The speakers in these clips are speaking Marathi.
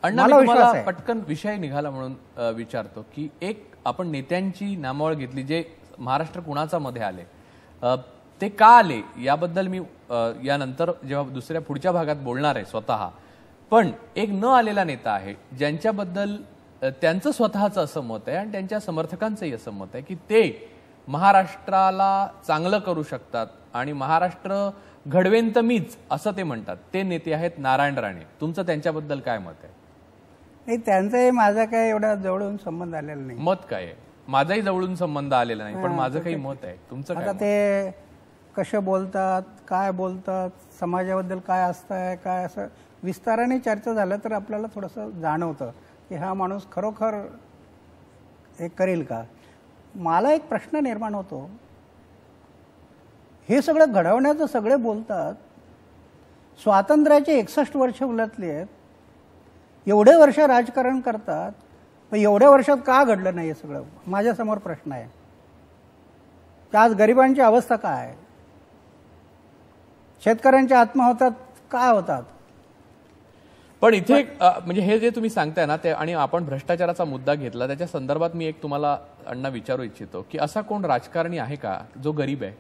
अण्णा, मी तुम्हाला पटकन विषय निघाला म्हणून विचारतो की एक आपण नेत्यांची नामावळ घेतली जे महाराष्ट्र कुणाचा मध्ये आले, ते का आले याबद्दल मी यानंतर जेव्हा दुसऱ्या पुढच्या भागात बोलणार आहे स्वतः. पण एक न आलेला नेता आहे ज्यांच्याबद्दल त्यांचं स्वतःचं असं मत आहे आणि त्यांच्या समर्थकांचंही असं मत आहे की ते महाराष्ट्राला चांगलं करू शकतात आणि महाराष्ट्र घडवेन तर मीच असं ते म्हणतात. ते नेते आहेत नारायण राणे. तुमचं त्यांच्याबद्दल काय मत आहे? नाही, त्यांचाही माझा काय एवढा जवळून संबंध आलेला नाही. मत काय आहे? माझाही जवळून संबंध आलेला नाही, पण माझं काही मत आहे. तुमचं काय? आता ते कसे बोलतात, काय बोलतात, समाजाबद्दल काय असतंय, काय असं विस्ताराने चर्चा झालं तर आपल्याला थोडंसं जाणवतं की हा माणूस खरोखर हे करेल का. मला एक प्रश्न निर्माण होतो, हे सगळं घडवण्याचं सगळे बोलतात, स्वातंत्र्याचे 61 वर्ष उलटली आहेत, एवढे वर्ष राजकारण करतात, पण एवढ्या वर्षात का घडलं नाही हे सगळं माझ्यासमोर प्रश्न आहे. की आज गरिबांची अवस्था काय, शेतकऱ्यांच्या आत्महत्या काय होतात. पण इथे म्हणजे हे जे तुम्ही सांगताय ना ते, आणि आपण भ्रष्टाचाराचा मुद्दा घेतला त्याच्या संदर्भात मी एक तुम्हाला अण्णा विचारू इच्छितो की असा कोण राजकारणी आहे का जो गरीब आहे?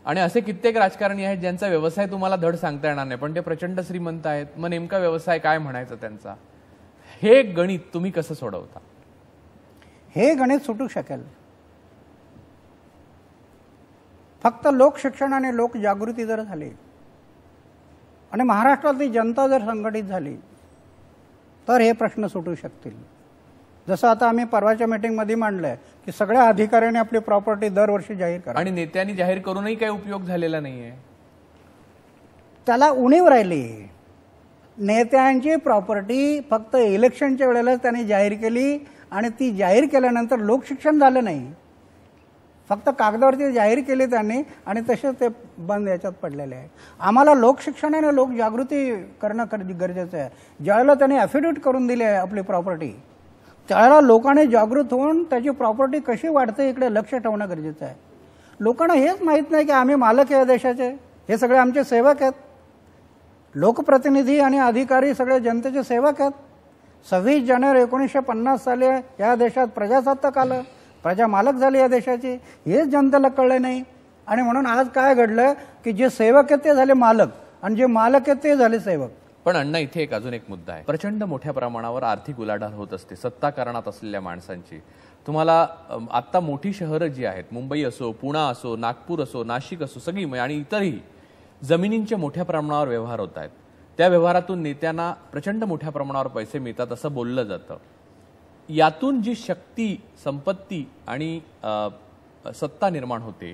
आणि असे कित्येक राजकारणी आहेत ज्यांचा व्यवसाय तुम्हाला धड सांगता येणार नाही पण ते प्रचंड श्रीमंत आहेत. मग नेमका व्यवसाय काय म्हणायचा त्यांचा? हे गणित तुम्ही कसं सोडवता? हे गणित सुटू शकेल फक्त लोकशिक्षण आणि लोकजागृती जर झाली आणि महाराष्ट्रातली जनता जर संघटित झाली तर हे प्रश्न सुटू शकतील. जसं आता आम्ही परवाच्या मीटिंगमध्ये मांडलंय की सगळ्या अधिकाऱ्यांनी आपली प्रॉपर्टी दरवर्षी जाहीर करा, आणि नेत्यांनी जाहीर करूनही काही उपयोग झालेला नाहीये. त्याला उणीव राहिली. नेत्यांची प्रॉपर्टी फक्त इलेक्शनच्या वेळेला त्यांनी जाहीर केली आणि ती जाहीर केल्यानंतर लोकशिक्षण झालं नाही, फक्त कागदावरती जाहीर केली त्यांनी आणि तसेच ते बंद याच्यात पडलेले आहे. आम्हाला लोकशिक्षण आणि लोकजागृती करणं गरजेचं आहे. ज्यावेळेला त्यांनी ॲफिडेव्हिट करून दिली आहे आपली प्रॉपर्टी, त्यावेळेला लोकांनी जागृत होऊन त्याची प्रॉपर्टी कशी वाढते इकडे लक्ष ठेवणं गरजेचं आहे. लोकांना हेच माहीत नाही की आम्ही मालक आहे या देशाचे, हे सगळे आमचे सेवक आहेत. लोकप्रतिनिधी आणि अधिकारी सगळे जनतेचे सेवक आहेत. 26 जानेवारी 1950 साली या देशात प्रजासत्ताक आलं, प्रजा मालक झाली या देशाची, हेच जनतेला कळले नाही. आणि म्हणून आज काय घडलं की जे सेवक आहेत ते झाले मालक आणि जे मालक आहेत ते झाले सेवक. पण अण्णा, इथे एक अजून एक मुद्दा आहे. प्रचंड मोठ्या प्रमाणावर आर्थिक उलाढाल होत असते सत्ता कारणात असलेल्या माणसांची. तुम्हाला आता मोठी शहरं जी आहेत, मुंबई असो, पुणे असो, नागपूर असो, नाशिक असो, सगळी आणि इतरही जमिनींचे मोठ्या प्रमाणावर व्यवहार होत आहेत. त्या व्यवहारातून नेत्यांना प्रचंड मोठ्या प्रमाणावर पैसे मिळतात असं बोललं जातं. यातून जी शक्ती, संपत्ती आणि सत्ता निर्माण होते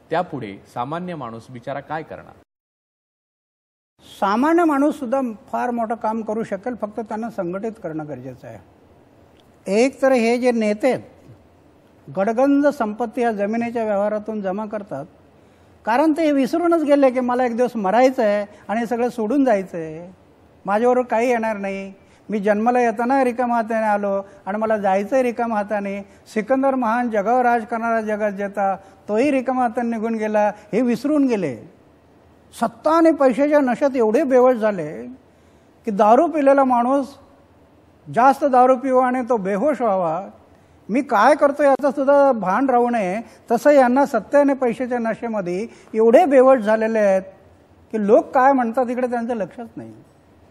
त्यापुढे सामान्य माणूस बिचारा काय करणार? सामान्य माणूस सुद्धा फार मोठं काम करू शकेल, फक्त त्यांना संघटित करणं गरजेचं आहे. एक तर हे जे नेते गडगंज संपत्ती या जमिनीच्या व्यवहारातून जमा करतात, कारण ते विसरूनच गेले की मला एक दिवस मरायचं आहे आणि सगळं सोडून जायचं आहे, माझ्याबरोबर काही येणार नाही. मी जन्माला येताना रिकाम्या हाताने आलो आणि मला जायचं आहे रिकाम्या हाताने. सिकंदर महान जगावर राज करणारा जगात जेता, तोही रिकाम्या हाताने निघून गेला, हे विसरून गेले. सत्ता आणि पैशाच्या नशेत एवढे बेवश झाले की दारू पिलेला माणूस जास्त दारू पिवा आणि तो बेहोश व्हावा, मी काय करतो याचं सुद्धा भान राहू नये, तसं यांना सत्ता आणि पैशाच्या नशेमध्ये एवढे बेवश झालेले आहेत की लोक काय म्हणतात इकडे त्यांचं लक्षच नाही.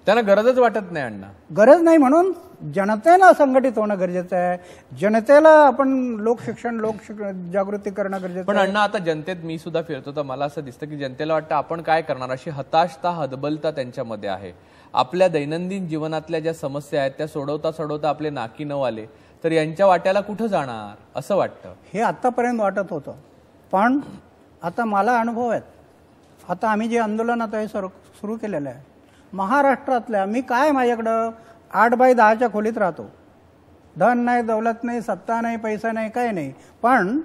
त्यांना गरजच वाटत नाही अण्णा. गरज नाही म्हणून जनतेला संघटित होणं गरजेचं आहे. जनतेला आपण लोकशिक्षण जागृती करणं गरजेचं आहे. पण अण्णा, आता जनतेत मी सुद्धा फिरतो तर मला असं दिसतं की जनतेला वाटतं आपण काय करणार, अशी हताशता, हतबलता त्यांच्यामध्ये आहे. आपल्या दैनंदिन जीवनातल्या ज्या समस्या आहेत त्या सोडवता सोडवता आपले नाकी नऊ आले तर यांच्या वाट्याला कुठं जाणार असं वाटतं. हे आतापर्यंत वाटत होतं, पण आता मला अनुभव आहेत. आता आम्ही जे आंदोलन आता हे सुरू केलेलं आहे महाराष्ट्रातल्या, मी काय माझ्याकडं 8x10च्या खोलीत राहतो, धन नाही, दौलत नाही, सत्ता नाही, पैसा नाही, काय नाही, पण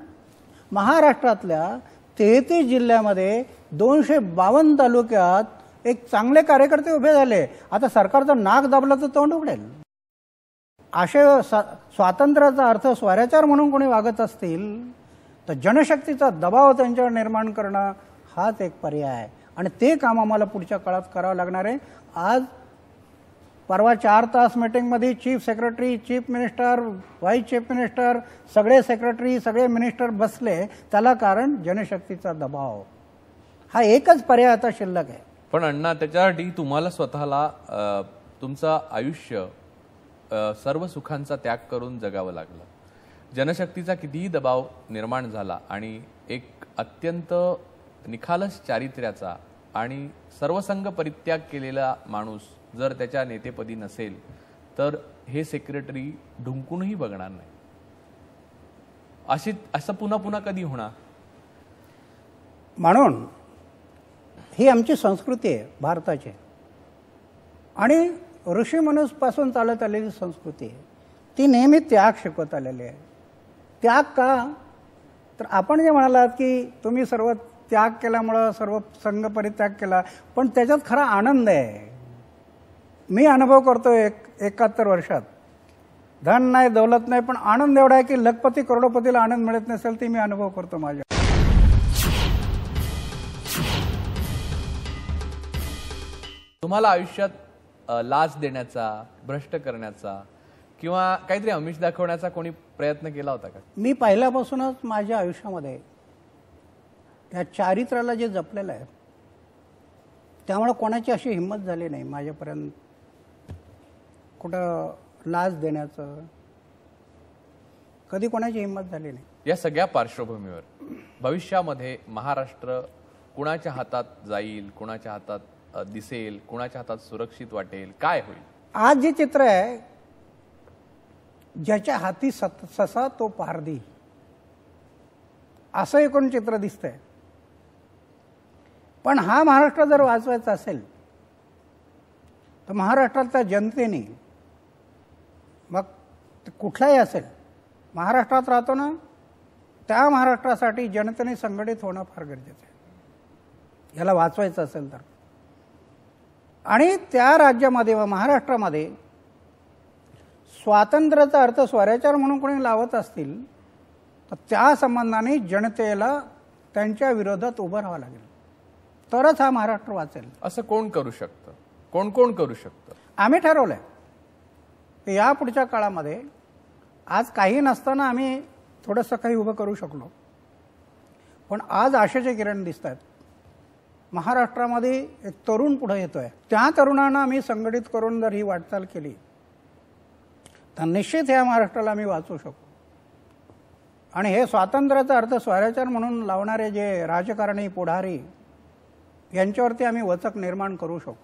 महाराष्ट्रातल्या 33 जिल्ह्यामध्ये 252 तालुक्यात एक चांगले कार्यकर्ते उभे झाले. आता सरकारचं नाक दाबलं तर तोंड उघडेल. असे स्वातंत्र्याचा अर्थ स्वैराचार म्हणून कोणी वागत असतील तर जनशक्तीचा दबाव त्यांच्यावर निर्माण करणं हाच एक पर्याय आहे आणि ते काम आम्हाला पुढच्या काळात करावं लागणार आहे. आज परवा 4 तास मीटिंगमध्ये chief secretary, chief minister, vice chief minister, सगळे सेक्रेटरी, सगळे मिनिस्टर बसले. त्याला कारण जनशक्तीचा दबाव. हा एकच पर्याय आता शिल्लक आहे. पण अण्णा, त्याच्यासाठी तुम्हाला स्वतःला तुमचं आयुष्य सर्व सुखांचा त्याग करून जगावं लागलं. जनशक्तीचा कितीही दबाव निर्माण झाला आणि एक अत्यंत निखालस चारित्र्याचा आणि सर्वसंग परित्याग केलेला माणूस जर त्याच्या नेतेपदी नसेल तर हे सेक्रेटरी ढुंकूनही बघणार नाही. असं पुन्हा पुन्हा कधी होणार? म्हणून ही आमची संस्कृती आहे भारताची आणि ऋषीमुनीपासून चालत आलेली संस्कृती आहे. ती नेहमी त्याग शिकवत आलेली आहे. त्याग का? तर आपण जे म्हणालात की तुम्ही सर्व त्याग केल्यामुळं सर्व संघ परित्याग केला, पण त्याच्यात खरा आनंद आहे. मी अनुभव करतो 71 वर्षात. धन नाही, दौलत नाही, पण आनंद एवढा आहे की लखपती करोडपतीला आनंद मिळत नसेल ती मी अनुभव करतो माझ्या. तुम्हाला आयुष्यात लाच देण्याचा, भ्रष्ट करण्याचा किंवा काहीतरी आमिष दाखवण्याचा कोणी प्रयत्न केला होता का? मी पहिल्यापासूनच माझ्या आयुष्यामध्ये त्या चारित्र्याला जे जपलेलं आहे त्यामुळे कोणाची अशी हिंमत झाली नाही माझ्यापर्यंत कुठं लाच देण्याचं. कधी कोणाची हिंमत झाली नाही. या सगळ्या पार्श्वभूमीवर भविष्यामध्ये महाराष्ट्र कुणाच्या हातात जाईल, कुणाच्या हातात दिसेल, कुणाच्या हातात सुरक्षित वाटेल, काय होईल? आज जे चित्र आहे, ज्याच्या हाती ससा तो पारधी, असं एकूण चित्र दिसतंय. पण हा महाराष्ट्र जर वाचवायचा असेल तर महाराष्ट्रातल्या जनतेने, मग कुठलाही असेल, महाराष्ट्रात राहतो ना, त्या महाराष्ट्रासाठी जनतेने संघटित होणं फार गरजेचं आहे याला वाचवायचं असेल तर. आणि त्या राज्यामध्ये व महाराष्ट्रामध्ये स्वातंत्र्याचा अर्थ स्वराज्य म्हणून कोणी लावत असतील तर त्या संबंधाने जनतेला त्यांच्या विरोधात उभं राहावं लागेल, तरच हा महाराष्ट्र वाचेल. असं कोण करू शकतं? कोण कोण करू शकतं? आम्ही ठरवलंय की या पुढच्या काळामध्ये, आज काही नसताना आम्ही थोडंसं काही उभं करू शकलो, पण आज आशेचे किरण दिसत आहेत. महाराष्ट्रामध्ये एक तरुण पुढे येतोय. त्या तरुणांना आम्ही संघटित करून जर ही वाटचाल केली तर निश्चित या महाराष्ट्राला आम्ही वाचवू शकू. आणि हे स्वातंत्र्याचा अर्थ स्वराज्य म्हणून लावणारे जे राजकारणी, पुढारी, यांच्यावरती आम्ही वचक निर्माण करू शकू.